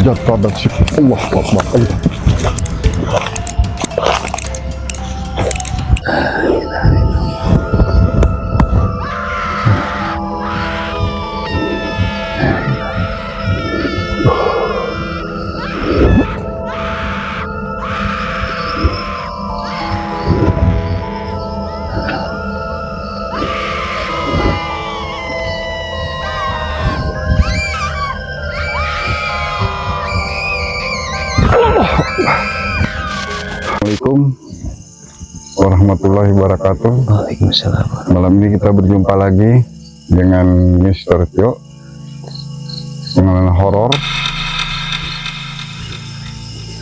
jatuh dan sih Allah Akbar Allah. Assalamualaikum warahmatullahi wabarakatuh. Waalaikumsalam. Malam ini kita berjumpa lagi dengan Mr. Tio, pengalaman horor,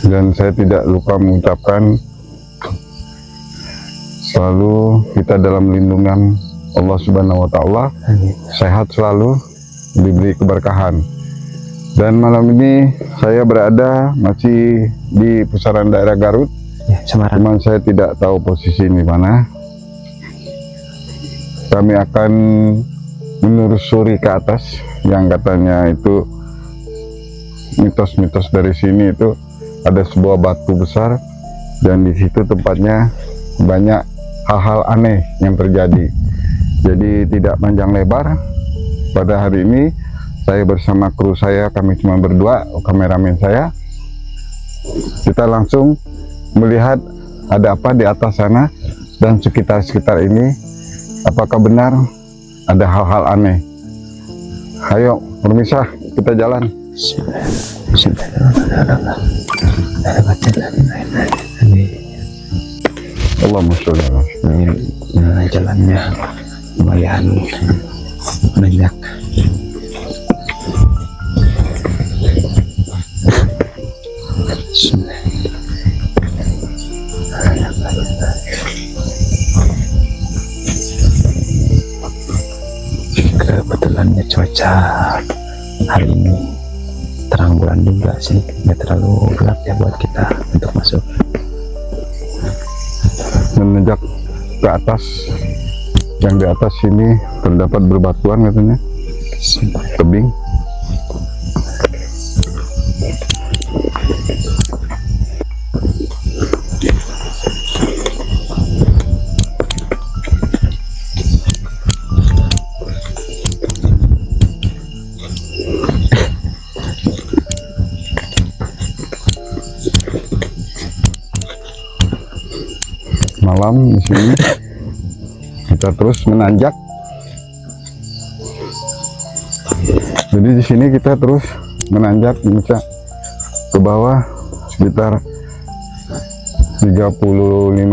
dan saya tidak lupa mengucapkan selalu kita dalam lindungan Allah Subhanahu wa Ta'ala, sehat selalu, diberi keberkahan. Dan malam ini saya berada masih di pusaran daerah Garut, Semarang. cuman saya tidak tahu posisi di mana. Kami akan menelusuri ke atas yang katanya itu mitos-mitos dari sini. Itu ada sebuah batu besar dan di situ tempatnya banyak hal-hal aneh yang terjadi. Jadi tidak panjang lebar, pada hari ini saya bersama kru saya, kami cuma berdua, kameramen saya. Kita langsung melihat ada apa di atas sana dan sekitar-sekitar ini. Apakah benar ada hal-hal aneh? Ayo, permisah, kita jalan. Allahumma sholli ala Ini jalannya lumayan banyak. Kebetulannya cuaca hari ini terang bulan juga sih, nggak terlalu gelap ya buat kita untuk masuk. menanjak ke atas. Yang di atas sini terdapat berbatuan katanya, tebing. Malam di sini kita terus menanjak. Jadi di sini kita terus menanjak bisa ke bawah sekitar 35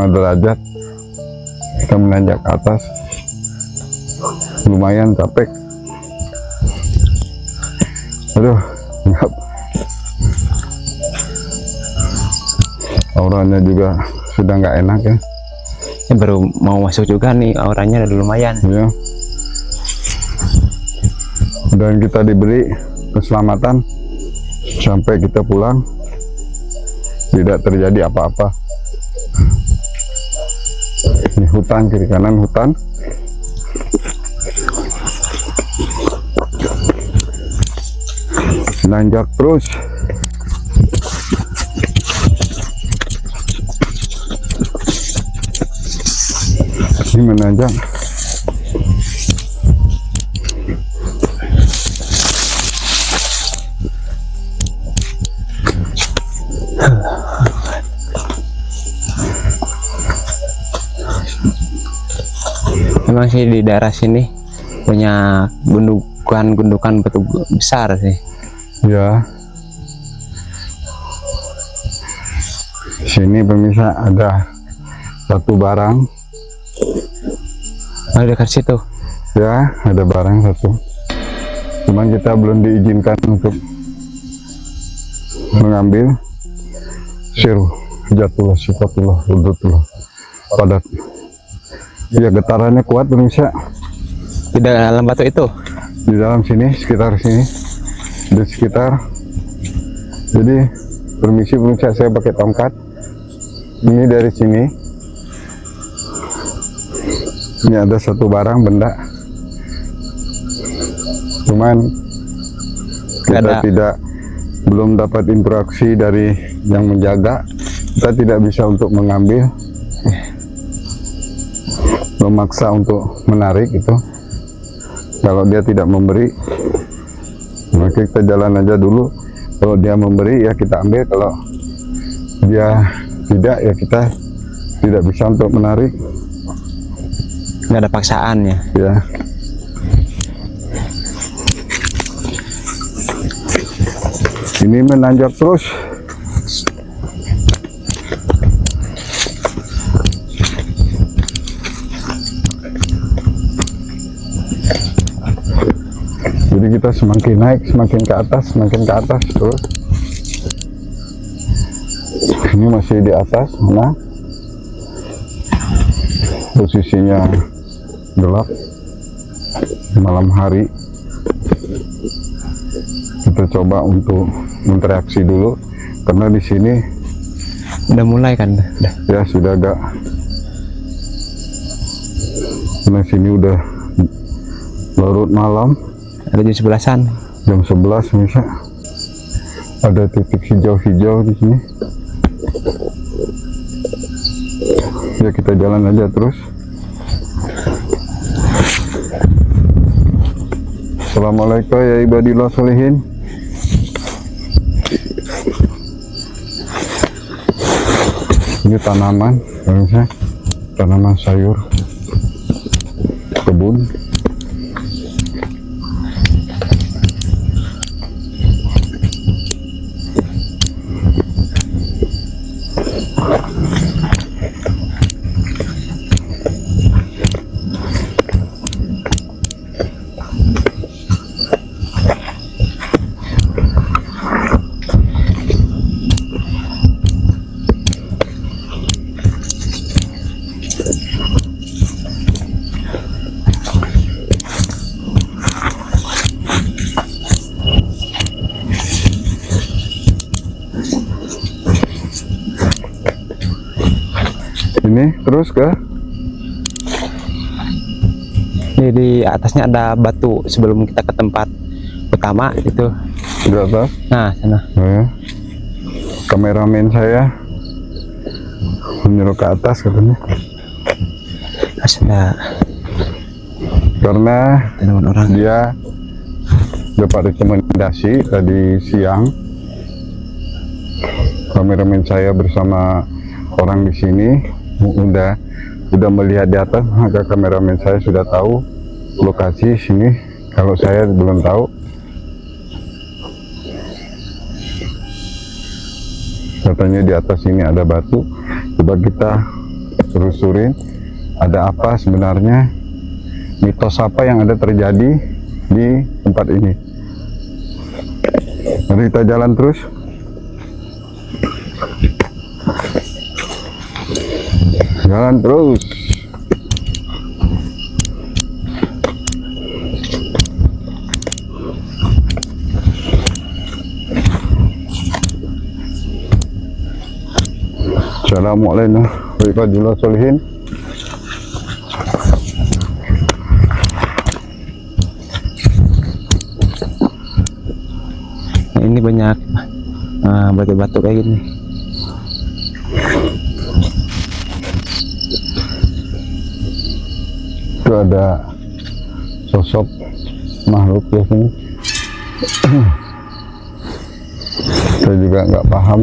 derajat. Kita menanjak ke atas, lumayan capek. Aduh, auranya juga sudah nggak enak ya. Baru mau masuk juga nih, auranya udah lumayan ya. Dan kita diberi keselamatan sampai kita pulang tidak terjadi apa-apa. Ini hutan, kiri kanan hutan. Nanjak terus. Ini menanjak. Memang sih di daerah sini punya gundukan batu besar sih Ya. Sini pemirsa ada satu barang. oh, dekat situ. Ya, ada barang satu. Cuman kita belum diizinkan untuk mengambil. Siru, jatuhlah, sifatullah, wudutullah, padat. Ya, getarannya kuat pemirsa. Di dalam batu itu. Di dalam sini, sekitar sini, di sekitar. Jadi, permisi pemirsa, saya pakai tongkat. Ini dari sini. Ini ada satu barang benda, cuman kita tidak belum dapat interaksi dari yang menjaga, kita tidak bisa untuk mengambil, memaksa untuk menarik itu. Kalau dia tidak memberi, maka kita jalan aja dulu. Kalau dia memberi ya kita ambil, kalau dia tidak ya kita tidak bisa untuk menarik. Nggak ada paksaan ya. Ya. Ini menanjak terus. Jadi kita semakin naik, semakin ke atas terus. Ini masih di atas, nah posisinya gelap, malam hari. Kita coba untuk interaksi dulu, karena di sini Udah mulai kan? Udah. ya sudah agak, karena sini udah larut malam, Ada jam 11-an. jam 11 bisa. Ada titik hijau-hijau di sini. Ya kita jalan aja terus. Assalamualaikum ya ibadillah sholihin. Ini tanaman, harusnya tanaman sayur kebun. Ini terus ke Ini di atasnya ada batu sebelum kita ke tempat utama itu. di atas. Nah, sana. Oh ya. Kameramen saya menyuruh ke atas katanya, Ada karena tanaman orang. dia dapat rekomendasi tadi siang. Kameramen saya bersama orang di sini udah melihat di atas, maka kameramen saya sudah tahu lokasi sini. Kalau saya belum tahu. Katanya di atas ini ada batu. Coba kita telusurin, ada apa sebenarnya, mitos apa yang ada terjadi di tempat ini. Mari kita jalan terus. Jalan terus. Assalamualaikum warahmatullahi wabarakatuh. Nah, ini banyak batu-batu kayak gini. Itu ada sosok makhluk di sini. Saya juga nggak paham,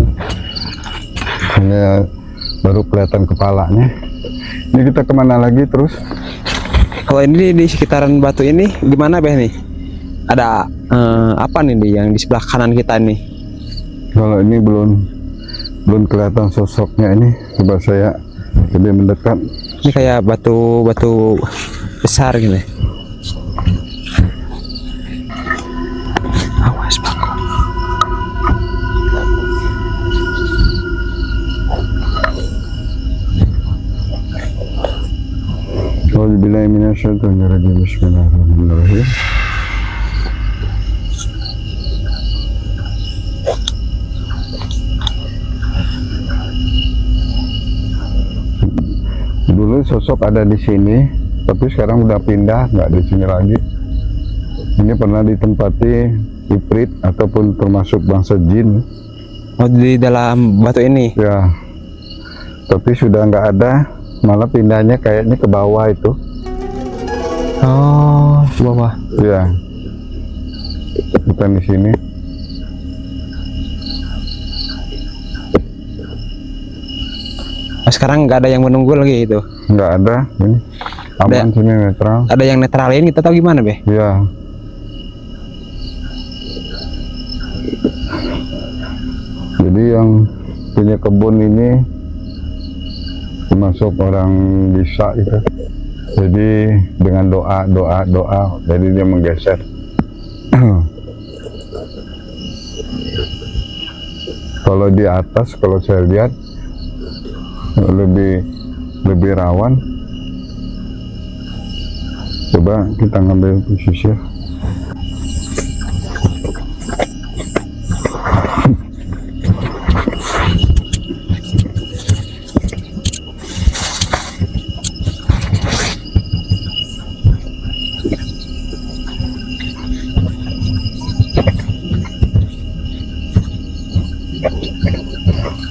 hanya baru kelihatan kepalanya. Ini kita kemana lagi terus? Kalau ini di sekitaran batu ini gimana Beh nih? Ada apa nih yang di sebelah kanan kita nih? Kalau ini belum kelihatan sosoknya ini. Coba saya lebih mendekat. Ini kayak batu besar gini. Awas Pak. Auzubillahi minasyaitonir rajim. Bismillahirrahmanirrahim. Dulu sosok ada di sini, tapi sekarang udah pindah, nggak di sini lagi. Ini pernah ditempati ifrit ataupun termasuk bangsa jin Oh, di dalam batu ini. ya, tapi sudah nggak ada, malah pindahnya kayaknya ke bawah itu Oh, ke bawah. ya, bukan di sini. Oh, sekarang nggak ada yang menunggu lagi itu. Nggak ada, ini aman, sini netral Ada yang netralin kita tahu gimana, Be? ya. Jadi yang punya kebun ini termasuk orang bisa gitu. Jadi dengan doa, jadi dia menggeser. Kalau di atas, kalau saya lihat lebih rawan. Coba kita ngambil posisi.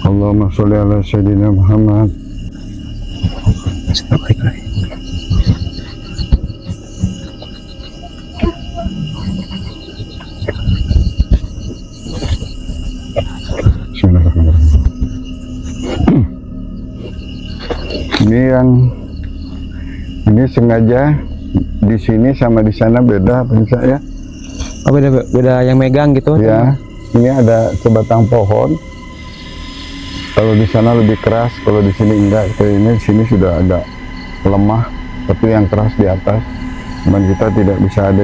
Allahumma sholli ala Sayyidina Muhammad. Bismillahirrahmanirrahim. Ini sengaja di sini sama di sana beda, pemirsa ya. Oh, beda yang megang gitu. Ya, ini ada sebatang pohon. Kalau di sana lebih keras, kalau di sini enggak. Ini di sini sudah agak lemah, tapi yang keras di atas. Cuman kita tidak bisa ada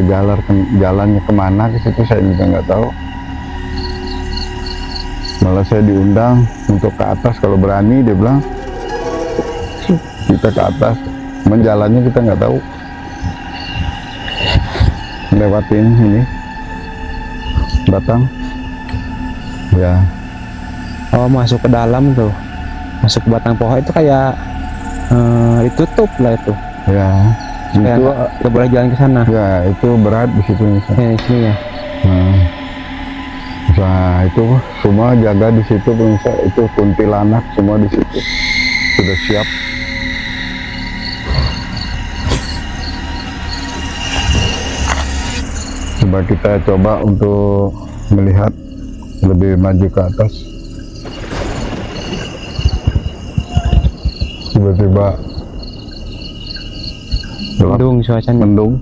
jalannya kemana ke situ, saya juga nggak tahu. Malah saya diundang untuk ke atas kalau berani, dia bilang kita ke atas. Cuman jalannya kita nggak tahu. Lewatin ini batang, ya. Oh, masuk ke dalam tuh, masuk ke batang pohon itu kayak ditutup lah itu. Ya, Kayak itu nggak boleh jalan ke sana. ya itu berat di situ. Di sini ya. Nah, itu semua jaga di situ, pemirsa. Itu kuntilanak semua di situ sudah siap. Coba kita coba untuk melihat lebih maju ke atas. Tiba-tiba gelap, Mendung cuacanya. mendung.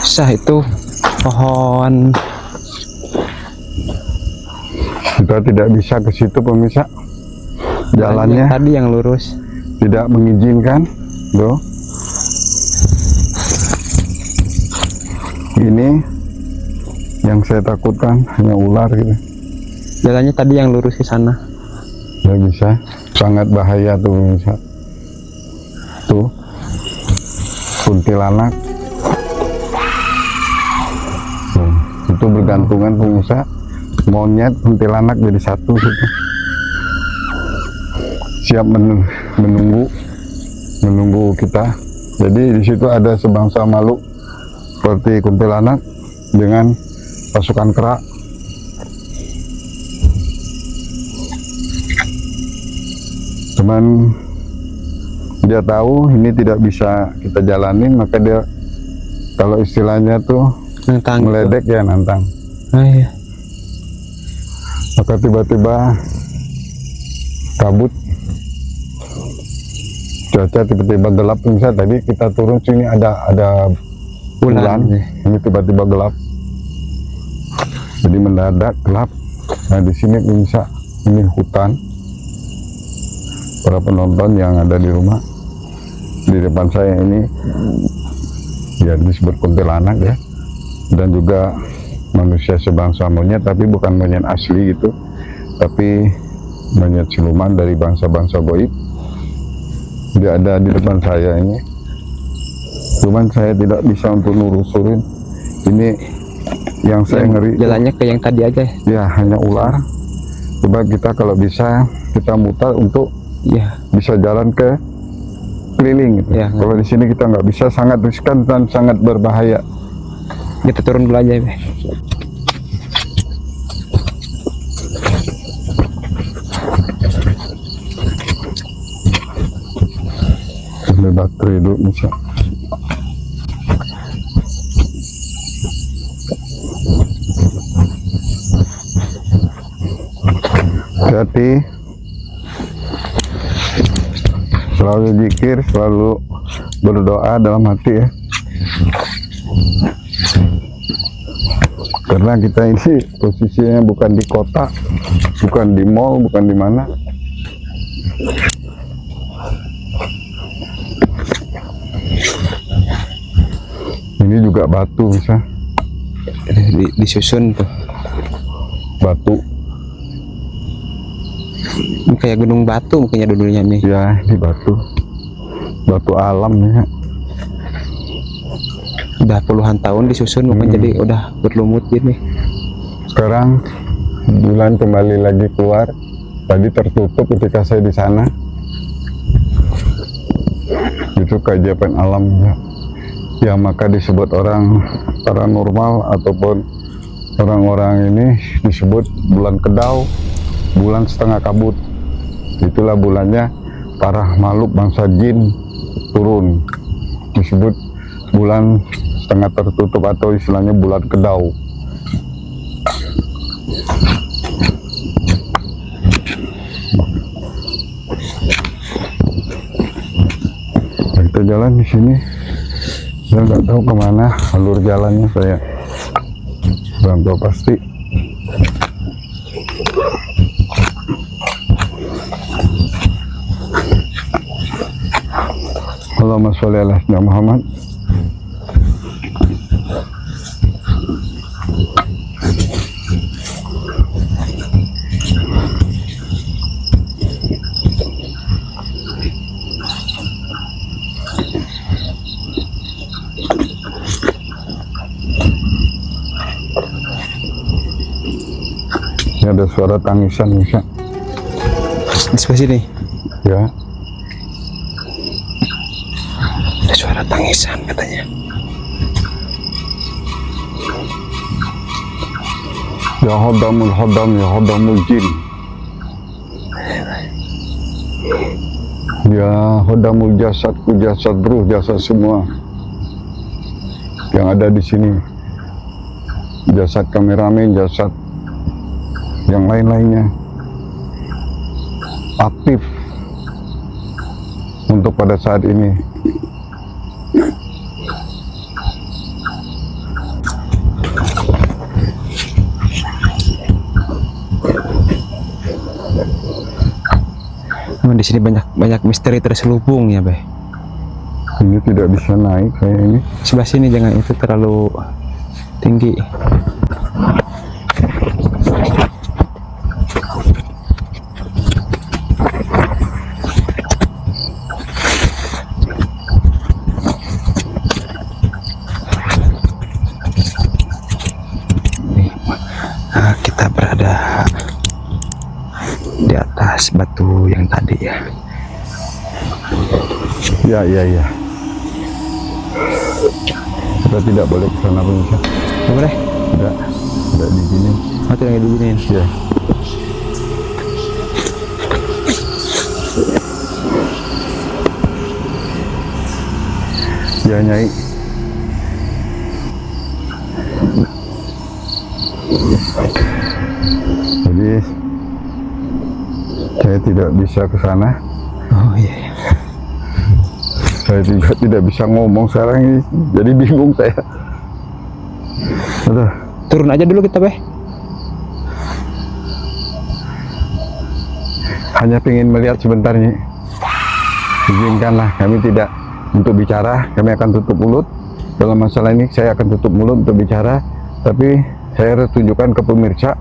Sah itu pohon. Kita tidak bisa ke situ, pemirsa. Jalannya Tadi yang lurus. tidak mengizinkan, bro. Ini yang saya takutkan hanya ular gitu. Jalannya tadi yang lurus ke sana. Nggak bisa, sangat bahaya tuh, pemirsa. Tuh kuntilanak. Tuh, itu bergantungan, pemirsa. Monyet kuntilanak jadi satu situ. Siap menunggu kita. Jadi di situ ada sebangsa makhluk seperti kuntilanak dengan pasukan kera. Cuman dia tahu ini tidak bisa kita jalanin, maka dia, kalau istilahnya tuh Nantang. meledek ya, nantang. Oh, iya. Maka tiba-tiba kabut, cuaca tiba-tiba gelap. Bisa tadi kita turun sini ada bulan, ini tiba-tiba gelap, jadi mendadak gelap. Nah di sini bisa, ini hutan. Para penonton yang ada di rumah, di depan saya ini ya disebut kuntilanak ya. dan juga manusia sebangsa monyet, tapi bukan monyet asli gitu, tapi monyet siluman dari bangsa-bangsa goib. Dia ada di depan saya ini, cuman saya tidak bisa untuk nelusurin. Ini yang saya ngeri jalannya ke yang tadi aja ya, hanya ular. Coba kita kalau bisa kita mutar untuk ya. bisa jalan ke keliling gitu. Ya, kalau di sini kita nggak bisa, sangat riskan dan sangat berbahaya. Kita turun dulu aja Be. Ambil baterai dulu bisa. Hati-hati, selalu zikir, selalu berdoa dalam hati ya, karena kita ini posisinya bukan di kota, bukan di mall, bukan di mana. Ini juga batu bisa Disusun tuh batu ini kayak gunung batu mungkinnya dulunya nih ya, ini batu alam ya. Udah puluhan tahun disusun mungkin jadi udah berlumut gini. Sekarang bulan kembali lagi keluar, tadi tertutup ketika saya di sana. Itu keajaiban alam ya. Ya maka disebut orang paranormal ataupun orang-orang ini disebut bulan kedau, bulan setengah kabut. Itulah bulannya para makhluk bangsa jin turun, disebut bulan setengah tertutup atau istilahnya bulan kedau. Kita jalan di sini, saya nggak tahu kemana alur jalannya, saya belum tahu pasti. Allahumma sholli ala sayyidina Muhammad. Ini ada suara tangisan bisa. Di sebelah sini Ya, ada suara tangisan katanya. ya hodamul hodam, ya hodamul jin, ya hodamul jasadku, jasad ruh, jasad semua yang ada di sini, jasad kameramen, jasad yang lain-lainnya aktif untuk pada saat ini. Di sini banyak misteri terselubung ya, Be. Ini tidak bisa naik kayak ini. Sebelah sini jangan, itu terlalu tinggi. Nah, kita berada di atas batu yang tadi ya. Ya. Kita tidak boleh ke sana, pemirsa. Nggak boleh? Tidak diizinin. Oh, tidak diizinin. Ya. Ya, Nyai. Jadi saya tidak bisa ke sana. Oh iya. Saya juga tidak bisa ngomong sekarang ini, jadi bingung saya. Aduh. Turun aja dulu kita, Be. Hanya ingin melihat sebentar nih. Izinkanlah kami tidak untuk bicara, kami akan tutup mulut. dalam masalah ini saya akan tutup mulut untuk bicara, tapi saya harus tunjukkan ke pemirsa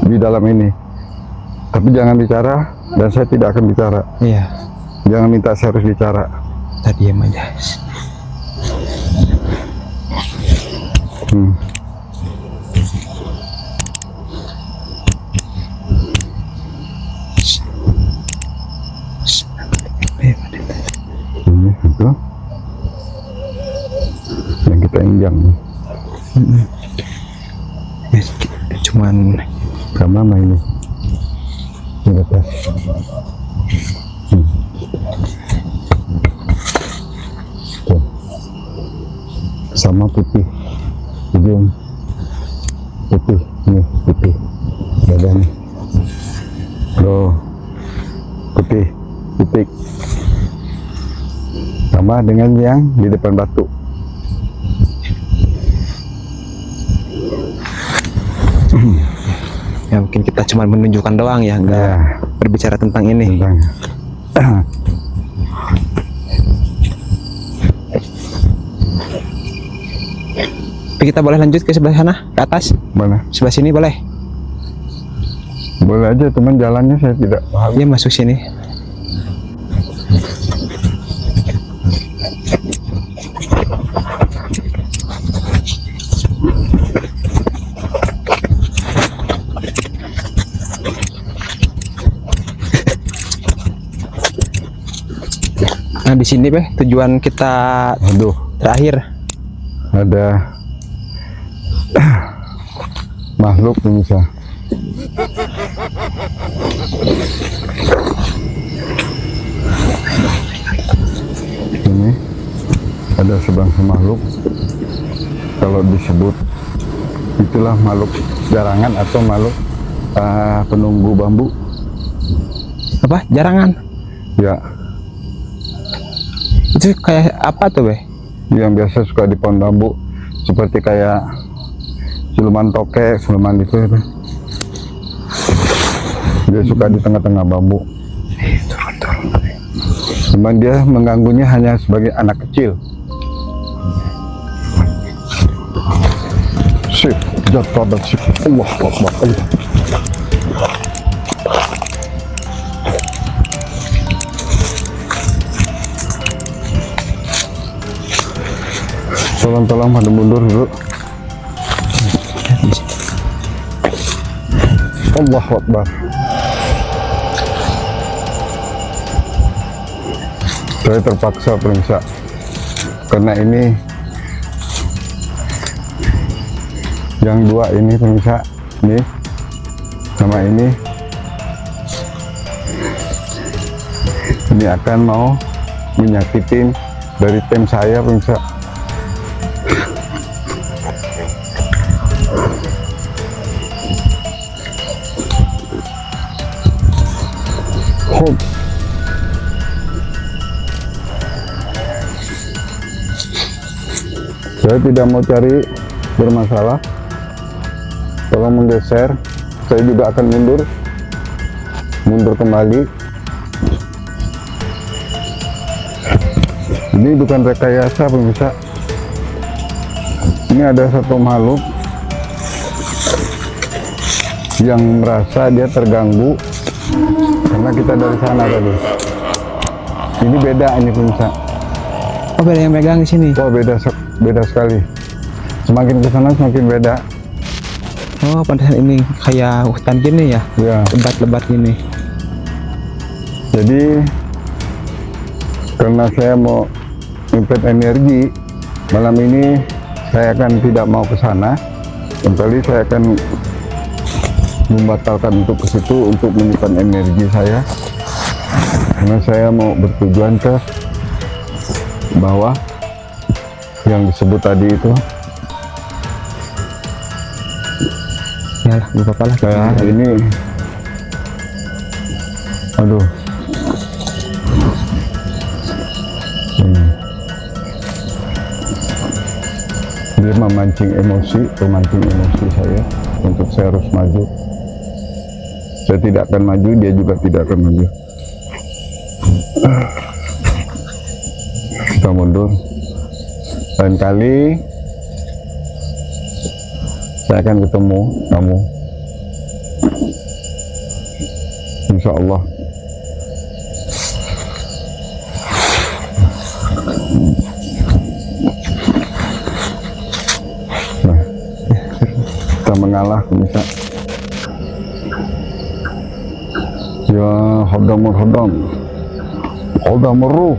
di dalam ini. Tapi jangan bicara, dan saya tidak akan bicara. Iya. Jangan minta saya harus bicara. Tadi diam aja. Ini itu yang kita injak. Cuman Sama ini. Ini atas. Tuh. Sama putih. Ujung putih, ini putih. Badannya. Tuh. Putih, titik. Sama dengan yang di depan batu. ya mungkin kita cuma menunjukkan doang ya, nggak Ya, berbicara tentang ini. tentang. Tapi kita boleh lanjut ke sebelah sana, ke atas, Mana? sebelah sini boleh. Boleh aja, teman jalannya saya tidak paham. Ya masuk sini. Nah di sini tujuan kita Aduh, terakhir. ada makhluk bisa. Ini ada sebangsa makhluk. Kalau disebut itulah makhluk jarangan atau makhluk penunggu bambu. Apa? Jarangan? Ya, Itu kayak apa tuh yang biasa suka di pohon bambu, seperti kayak siluman tokek, siluman itu. Dia suka di tengah-tengah bambu. Cuman dia mengganggunya hanya sebagai anak kecil. Sip, jatuh sip. Allah Akbar. Allah. Tolong pada mundur dulu. Allah Akbar. Saya terpaksa periksa karena ini yang dua ini periksa ini sama ini akan mau menyakitin dari tim saya periksa. Saya tidak mau cari bermasalah. Tolong menggeser. Saya juga akan mundur kembali. Ini bukan rekayasa pemirsa. Ini ada satu makhluk yang merasa dia terganggu karena kita dari sana tadi. Ini beda ini pemirsa. Oh beda yang megang di sini. Oh beda sekali. Semakin ke sana semakin beda. Oh pantesan ini kayak hutan gini ya. Ya. Lebat-lebat gini. Jadi karena saya mau impet energi malam ini, saya akan tidak mau ke sana. Kembali saya akan membatalkan untuk ke situ untuk menyimpan energi saya. Karena saya mau bertujuan ke bawah yang disebut tadi itu. Ya lah, gak apa-apa lah. Saya ini, aduh, dia memancing emosi saya untuk saya harus maju. Saya tidak akan maju, dia juga tidak akan maju. Kita mundur. Lain kali saya akan ketemu kamu, insya Allah. Nah, kita mengalah bisa. Ya hodam ruh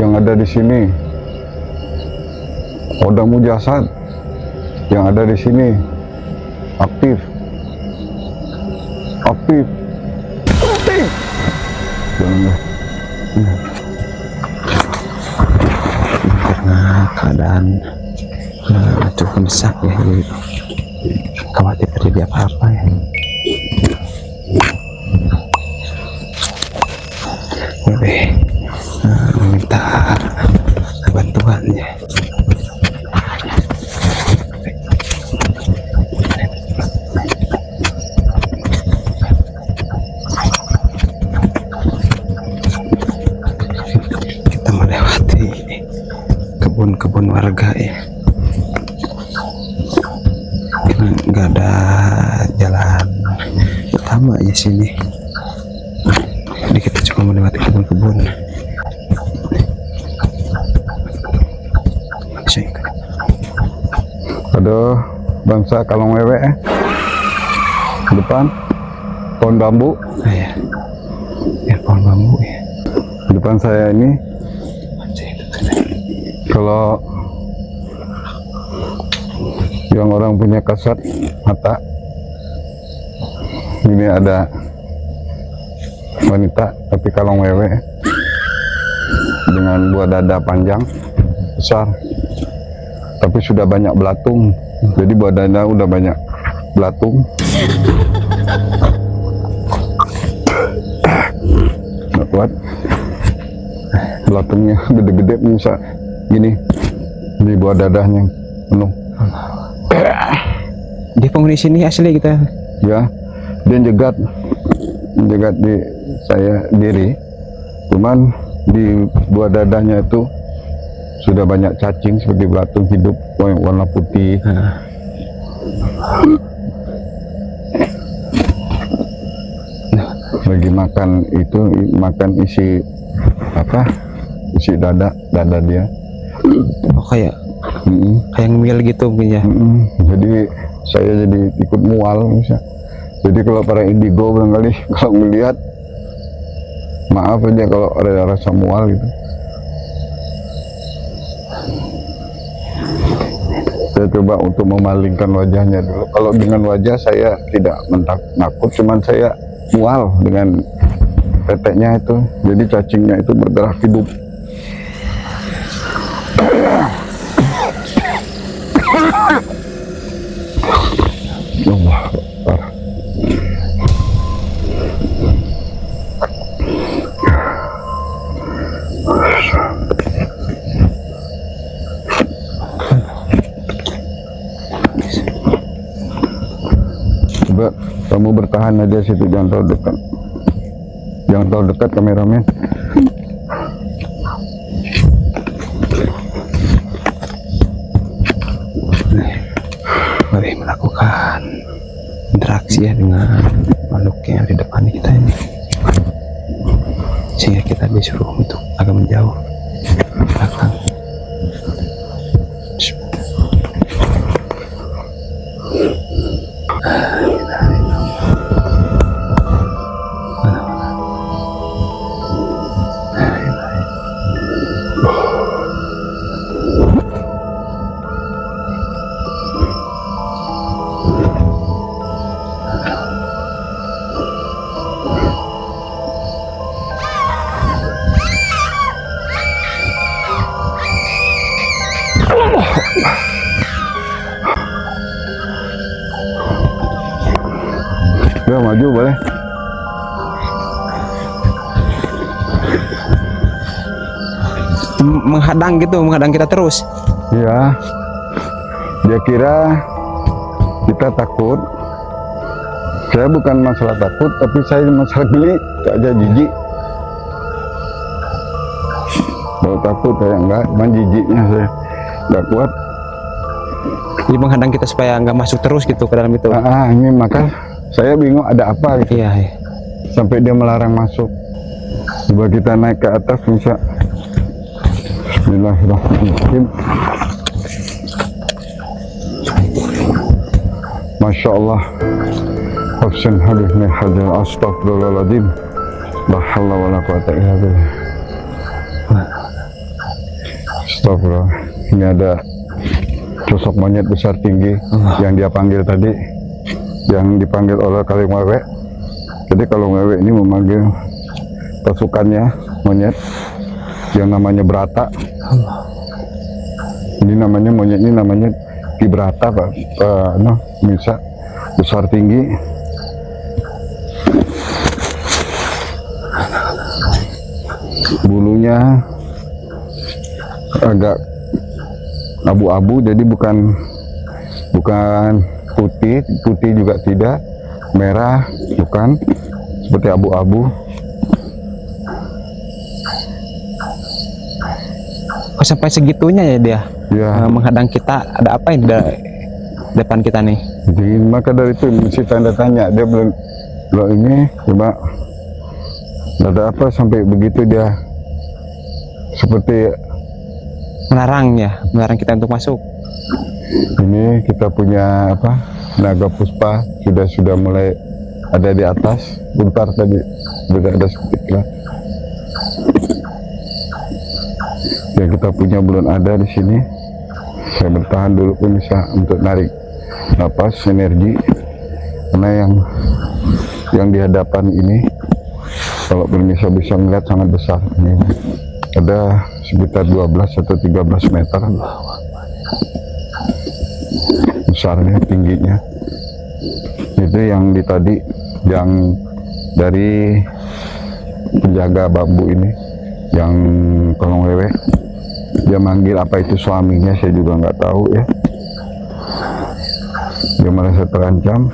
yang ada di sini, hodamu jasad yang ada di sini aktif. Jangan. Karena keadaan cukup mendesak ya, jadi khawatir terjadi apa-apa ya. Oke, meminta bantuan ya. Kita melewati kebun-kebun warga ya. Nggak ada jalan utama di sini. Jadi kita cuma melewati kebun-kebun. Aduh, bangsa kalong wewe depan pohon bambu. Ya, pohon bambu ya. Depan saya ini, kalau yang orang punya kasat mata, ini ada wanita tapi kalong wewe dengan dua dada panjang besar, tapi sudah banyak belatung. Jadi buah dada udah banyak belatung. Nggak kuat, belatungnya gede-gede bisa gini di buah dadanya penuh. Dia penghuni sini asli kita. Ya, dia jegat di saya diri, cuman di buah dadanya itu sudah banyak cacing seperti belatung hidup warna putih. Lagi makan itu, makan isi apa? Isi dada dia. Oh, kayak ngemil gitu mungkin ya. Jadi saya jadi ikut mual bisa. Jadi kalau para indigo barangkali kalau melihat, maaf aja kalau ada rasa mual gitu. Saya coba untuk memalingkan wajahnya dulu. Kalau dengan wajah saya tidak menakut, cuman saya mual dengan teteknya itu. Jadi cacingnya itu bergerak hidup. Allah Akbar. Coba kamu bertahan aja situ, jangan terlalu dekat. Jangan terlalu dekat kameramen. Mari melakukan interaksi ya dengan makhluk yang di depan kita ini, sehingga kita disuruh untuk agak menjauh belakang. Ya, maju boleh. Menghadang kita terus. Iya, dia kira kita takut. Saya bukan masalah takut, tapi saya masalah geli, aja jijik. Kalau takut saya enggak, cuman jijiknya saya enggak kuat. Jadi menghadang kita supaya nggak masuk terus gitu ke dalam itu. Ini maka saya bingung ada apa gitu. Iya, iya. Sampai dia melarang masuk. Coba kita naik ke atas bisa. Bismillahirrahmanirrahim. Masya Allah. Hafsin hadis min hajar astagfirullahaladzim. La hawla wa la quwata illa billah. Astagfirullah. Ini ada sosok monyet besar tinggi yang dia panggil tadi, yang dipanggil oleh Kaleng Wewe. Jadi Kaleng Wewe ini memanggil pasukannya monyet yang namanya Brata. Ini namanya monyet ini namanya Ki Brata, Pak. Bisa besar tinggi. Bulunya agak abu-abu, jadi bukan putih juga tidak, merah bukan, seperti abu-abu. Oh, sampai segitunya ya dia Ya, menghadang kita. Ada apa ini di depan kita nih? jadi maka dari itu mesti tanda tanya. Dia belum ini coba ada apa sampai begitu dia seperti Melarang kita untuk masuk. ini. Kita punya apa, naga puspa sudah mulai ada di atas. Bentar tadi sudah ada sedikit lah. Yang kita punya belum ada di sini. Saya bertahan dulu pemirsa untuk narik napas energi, karena yang di hadapan ini kalau pemirsa bisa melihat sangat besar. Ini ada sekitar 12 atau 13 meter besarnya, tingginya. Itu yang tadi yang dari penjaga bambu ini, yang Kaleng Wewe, dia manggil apa itu suaminya, saya juga nggak tahu ya. Dia merasa terancam.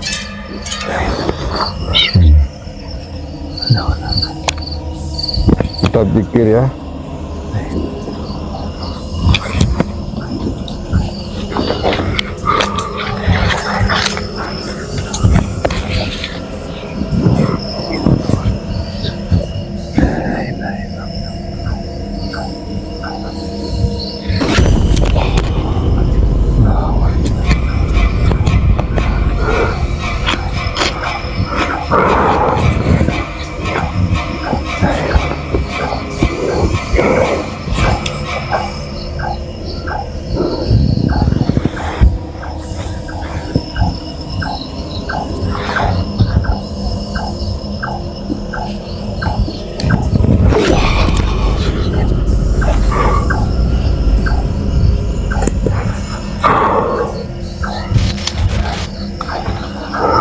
Kita pikir ya.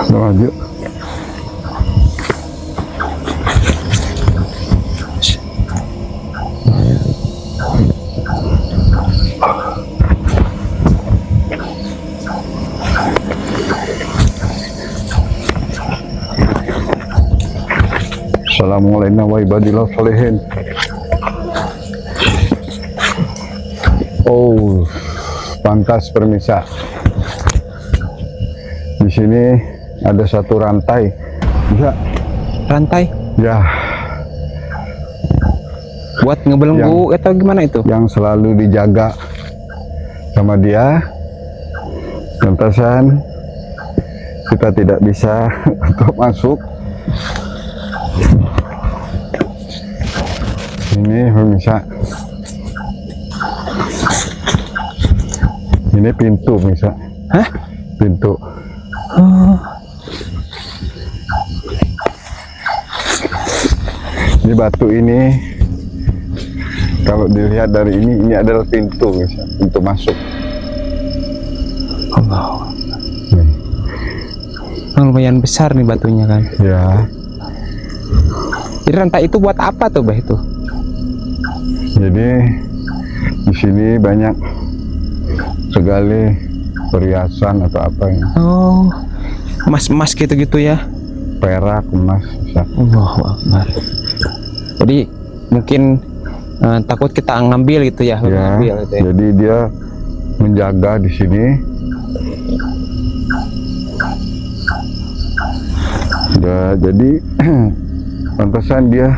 Lanjut. Assalamualaikum warahmatullahi wabarakatuh. Oh, pantas permisa. Di sini ada satu rantai. Ya. Rantai? Ya. Buat ngebelenggu atau gimana itu? Yang selalu dijaga sama dia. Lantasan kita tidak bisa untuk masuk. Ini pemirsa. Ini pintu pemirsa. Hah? Pintu. Oh. Di batu ini, kalau dilihat dari ini adalah pintu pemirsa, pintu masuk. Allah. Lumayan besar nih batunya kan. Ya. Jadi rantai itu buat apa tuh, Bah, itu? Jadi di sini banyak sekali perhiasan atau apa ya. Oh, emas-emas gitu-gitu ya. Perak, emas, bisa. Allahu Akbar. Jadi mungkin Takut kita ngambil gitu ya, Ya, ngambil gitu ya. jadi dia menjaga di sini. Ya, jadi pantasan dia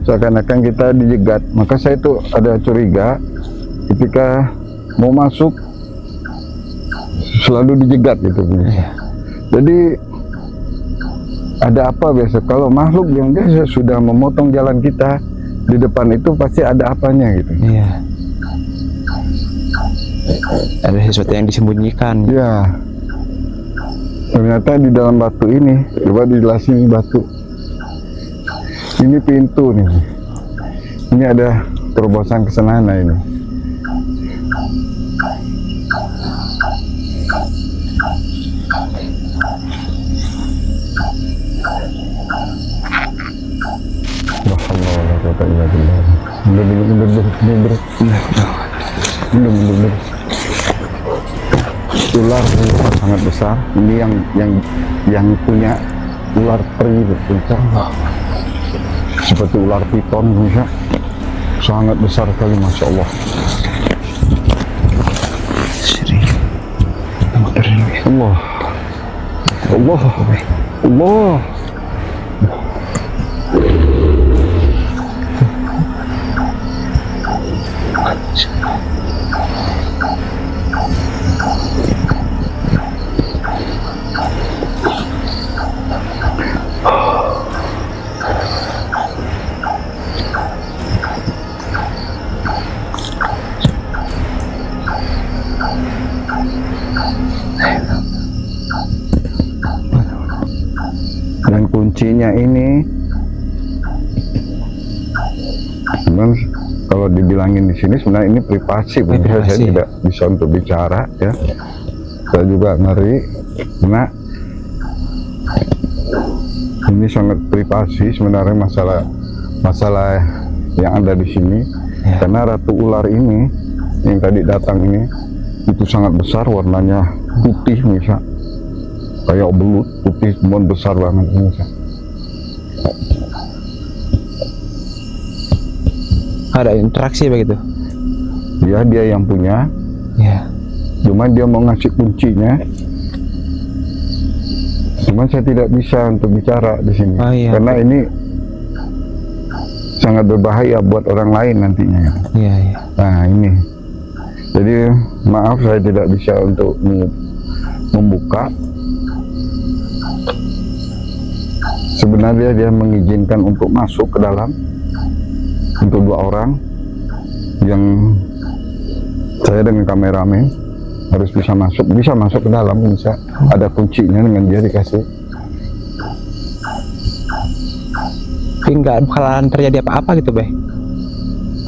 seakan-akan kita dijegat. Maka saya itu ada curiga ketika mau masuk selalu dijegat gitu. Iya. Jadi ada apa biasa kalau makhluk yang biasa sudah memotong jalan kita di depan itu pasti ada apanya gitu. Iya. Ada sesuatu yang disembunyikan. Ya, ternyata di dalam batu ini, coba dijelasin batu. Ini pintu nih. Ini ada terobosan ke sana ini. Ular sangat besar. Ini yang punya ular peri besar, seperti ular piton bisa, sangat besar sekali, masya Allah. Allah, Allah, Allah. Dan kuncinya ini, cuman kalau dibilangin di sini sebenarnya ini privasi, saya Privasi. tidak bisa untuk bicara ya. Saya juga ngeri karena ini sangat privasi sebenarnya masalah yang ada di sini. Ya. Karena ratu ular ini yang tadi datang ini itu sangat besar, warnanya putih misal, kayak belut putih, cuman besar banget misal. Ada interaksi begitu. Dia yang punya, Ya. cuman dia mau ngasih kuncinya. Cuman saya tidak bisa untuk bicara di sini, Oh, iya. karena ini sangat berbahaya buat orang lain nantinya. Iya, iya. Nah ini, jadi maaf saya tidak bisa untuk membuka. Sebenarnya dia mengizinkan untuk masuk ke dalam untuk 2 orang, yang saya dengan kameramen harus bisa masuk ke dalam, bisa ada kuncinya dengan dia dikasih. Tapi nggak bakalan terjadi apa-apa gitu, Beh,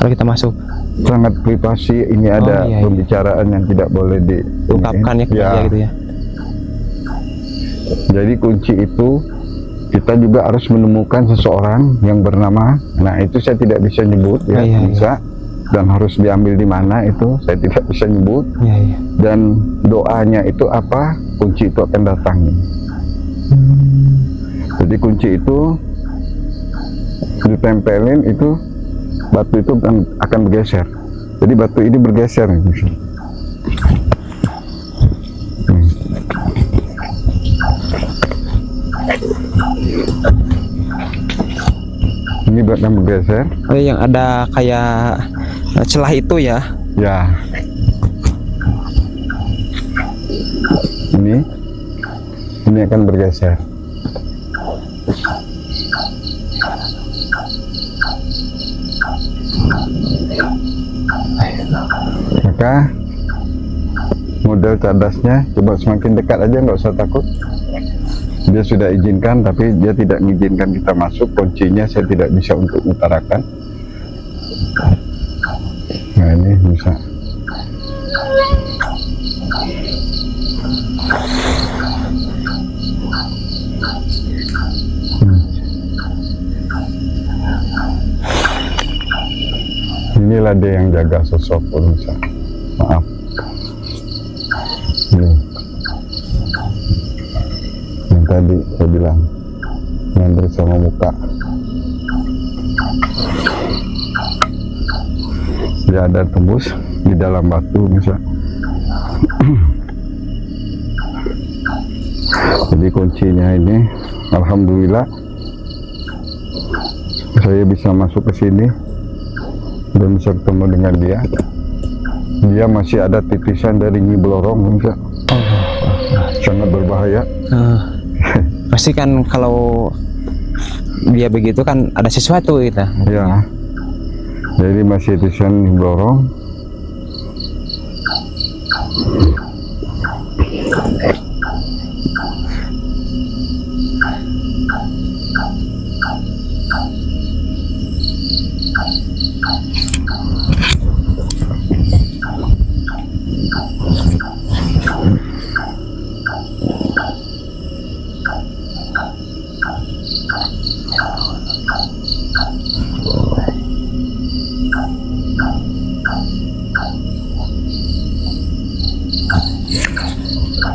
kalau kita masuk. Sangat privasi, ini ada iya, iya. pembicaraan yang tidak boleh Ungkapkan ya ke ya. dia gitu ya. Jadi kunci itu kita juga harus menemukan seseorang yang bernama, nah itu saya tidak bisa nyebut ya, Iya, bisa, dan harus diambil di mana itu saya tidak bisa nyebut, Iya, iya. dan doanya itu apa, kunci itu akan datang. Jadi kunci itu ditempelin, itu batu itu akan bergeser. Jadi batu ini bergeser nih. Ini batang bergeser. Oh, yang ada kayak celah itu ya. Ya. Ini akan bergeser. Maka model cerdasnya coba semakin dekat aja, nggak usah takut. Dia sudah izinkan, tapi dia tidak mengizinkan kita masuk. Kuncinya saya tidak bisa untuk utarakan. Nah ini bisa. Inilah dia yang jaga sosok pemirsa. Maaf. Ini yang tadi saya bilang, yang bersama muka. dia ada tembus di dalam batu bisa. Jadi kuncinya ini alhamdulillah saya bisa masuk ke sini dan bisa ketemu dengan dia. Dia masih ada titisan dari Nyi Blorong bisa. Sangat berbahaya. Pasti kan kalau dia begitu kan ada sesuatu gitu. Ya. Jadi masih titisan Nyi Blorong.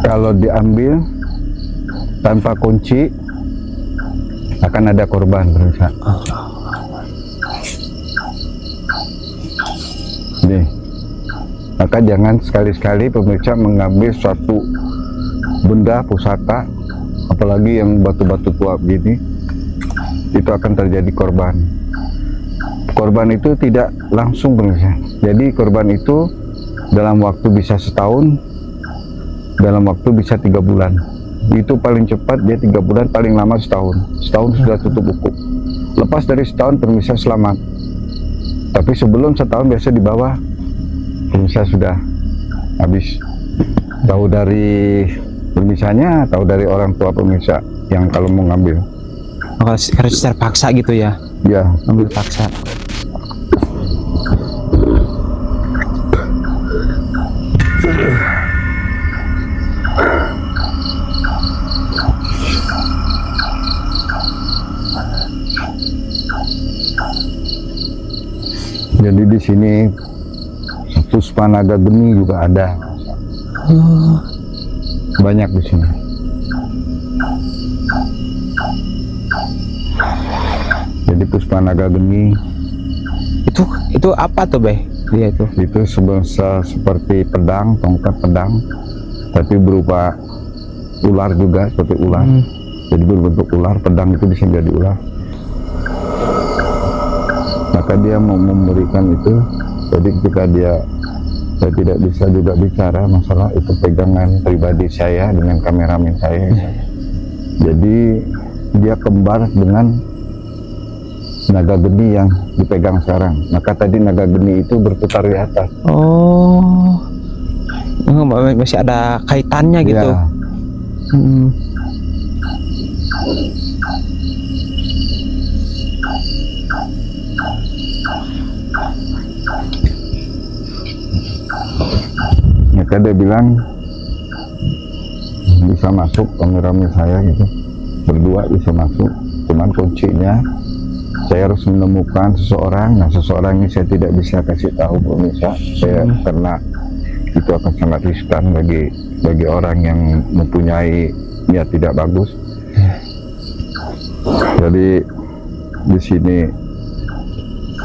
Kalau diambil tanpa kunci akan ada korban pemirsa. Nih, maka jangan sekali-sekali pemirsa mengambil suatu benda pusaka, apalagi yang batu-batu tua begini, itu akan terjadi korban. Korban itu tidak langsung pemirsa. Jadi korban itu dalam waktu bisa setahun, dalam waktu bisa 3 bulan. Itu paling cepat dia 3 bulan, paling lama setahun. Setahun sudah tutup buku. Lepas dari setahun pemirsa selamat. Tapi sebelum setahun biasa di bawah pemirsa sudah habis. Tahu dari pemirsanya, tahu dari orang tua pemirsa yang kalau mau ngambil. Harus terpaksa gitu ya? Ya. Ambil paksa. Jadi di sini Puspa Naga Geni juga ada. Banyak di sini. Jadi Puspa Naga Geni itu apa tuh, Beh? Dia itu seperti pedang, tongkat pedang, tapi berupa ular juga, seperti ular. Jadi berbentuk ular, pedang itu bisa jadi ular. Maka dia mau memberikan itu. Jadi ketika saya tidak bisa juga bicara masalah itu, pegangan pribadi saya dengan kameramen saya. Jadi dia kembar dengan naga geni yang dipegang sekarang. Maka tadi naga geni itu berputar di atas. Oh, masih ada kaitannya gitu. Ya. Maka dia bilang bisa masuk, kameramen saya gitu, berdua bisa masuk, cuman kuncinya saya harus menemukan seseorang. Nah, seseorang ini saya tidak bisa kasih tahu pemirsa saya, karena itu akan sangat riskan bagi orang yang mempunyai niat tidak bagus. Jadi di sini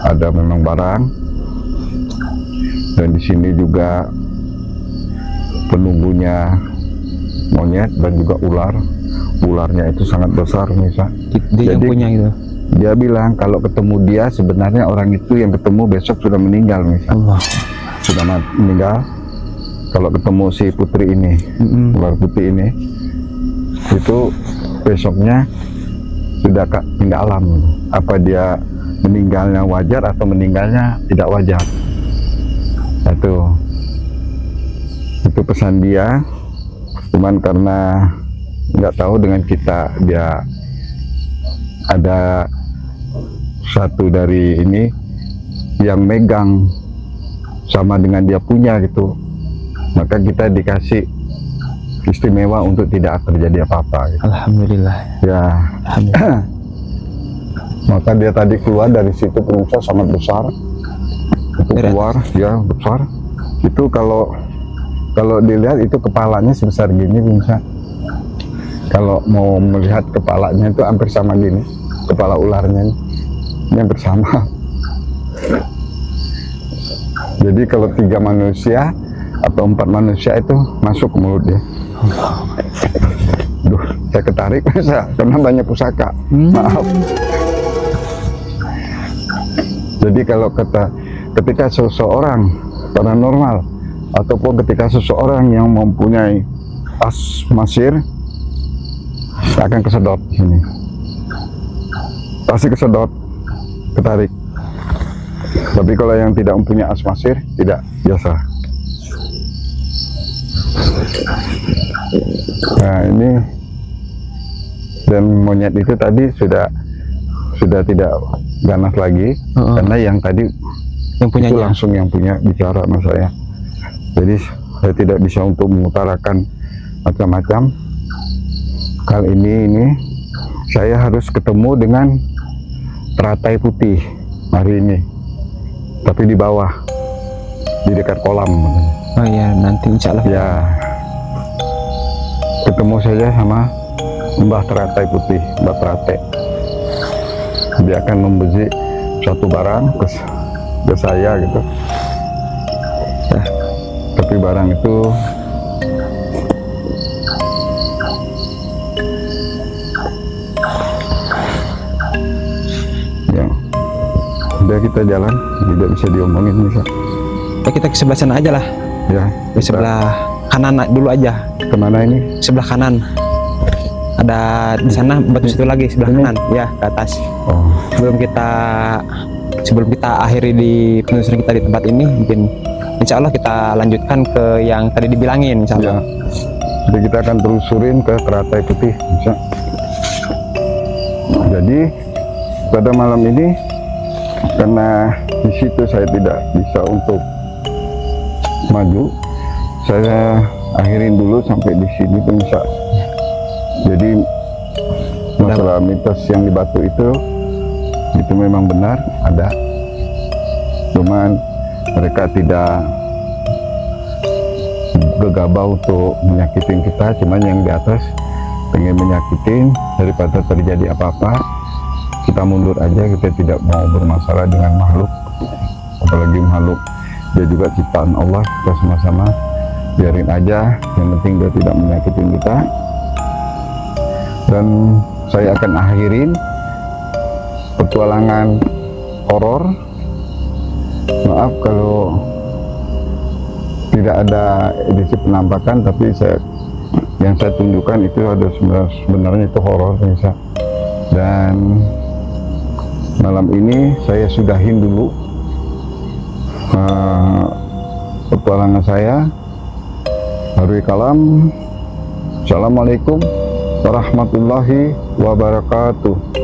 ada memang barang, dan di sini juga penunggunya monyet dan juga ular. Ularnya itu sangat besar pemirsa. Dia yang punya gitu. Dia bilang kalau ketemu dia, sebenarnya orang itu yang ketemu besok sudah meninggal misalnya. Sudah meninggal. Kalau ketemu si putri ini, ular putih ini, itu besoknya sudah tinggal alam. Apa dia meninggalnya wajar atau meninggalnya tidak wajar? Itu pesan dia. Cuman karena nggak tahu dengan kita, dia ada satu dari ini yang megang sama dengan dia punya gitu, maka kita dikasih istimewa untuk tidak terjadi apa-apa gitu. Alhamdulillah Ya. Alhamdulillah. Maka dia tadi keluar dari situ pemirsa sangat besar. Itu keluar ya besar. Itu kalau dilihat itu kepalanya sebesar gini pemirsa. Kalau mau melihat kepalanya itu hampir sama gini, kepala ularnya ini hampir sama. Jadi kalau 3 manusia atau 4 manusia itu masuk ke mulut dia. Duh, saya ketarik karena banyak pusaka. Maaf. Jadi kalau ketika seseorang paranormal ataupun ketika seseorang yang mempunyai as masir akan kesedot ini. Pasti kesedot, ketarik. Tapi kalau yang tidak mempunyai as masir, tidak, biasa. Nah ini, dan monyet itu tadi sudah tidak ganas lagi, karena yang tadi yang punya itu langsung yang punya bicara sama saya. Jadi saya tidak bisa untuk mengutarakan macam-macam. Kali ini saya harus ketemu dengan teratai putih hari ini, tapi di bawah, di dekat kolam. Oh iya, nanti insya Allah Ya, ketemu saja sama Mbah Teratai Putih, Mbah Teratai. Dia akan memberi suatu barang ke saya gitu. Ya, tapi barang itu ya udah, kita jalan, tidak bisa diomongin bisa. ya, kita ke sebelah sana aja lah, Ya, di sebelah kanan dulu aja. kemana ini? Sebelah kanan ada di sana batu situ lagi, sebelah Ini? kanan ya, ke atas. Oh, Sebelum kita akhiri di penelusuran kita di tempat ini, mungkin insya Allah kita lanjutkan ke yang tadi dibilangin, insya ya. Allah. Jadi kita akan telusurin ke Teratai Putih, bisa. Jadi pada malam ini, karena di situ saya tidak bisa untuk maju, saya akhirin dulu sampai di sini pemirsa. Jadi masalah mitos yang di batu itu memang benar ada, cuman mereka tidak gegabah untuk menyakitin kita, cuman yang di atas pengen menyakitin. Daripada terjadi apa-apa, kita mundur aja, kita tidak mau bermasalah dengan makhluk, apalagi makhluk dia juga ciptaan Allah. Kita sama-sama biarin aja, yang penting dia tidak menyakitin kita. Dan saya akan akhirin petualangan horor. Maaf kalau tidak ada edisi penampakan, tapi yang saya tunjukkan itu ada sebenarnya itu horor, bisa. Dan malam ini saya sudahin dulu petualangan saya. Harui kalam. Assalamualaikum warahmatullahi wabarakatuh.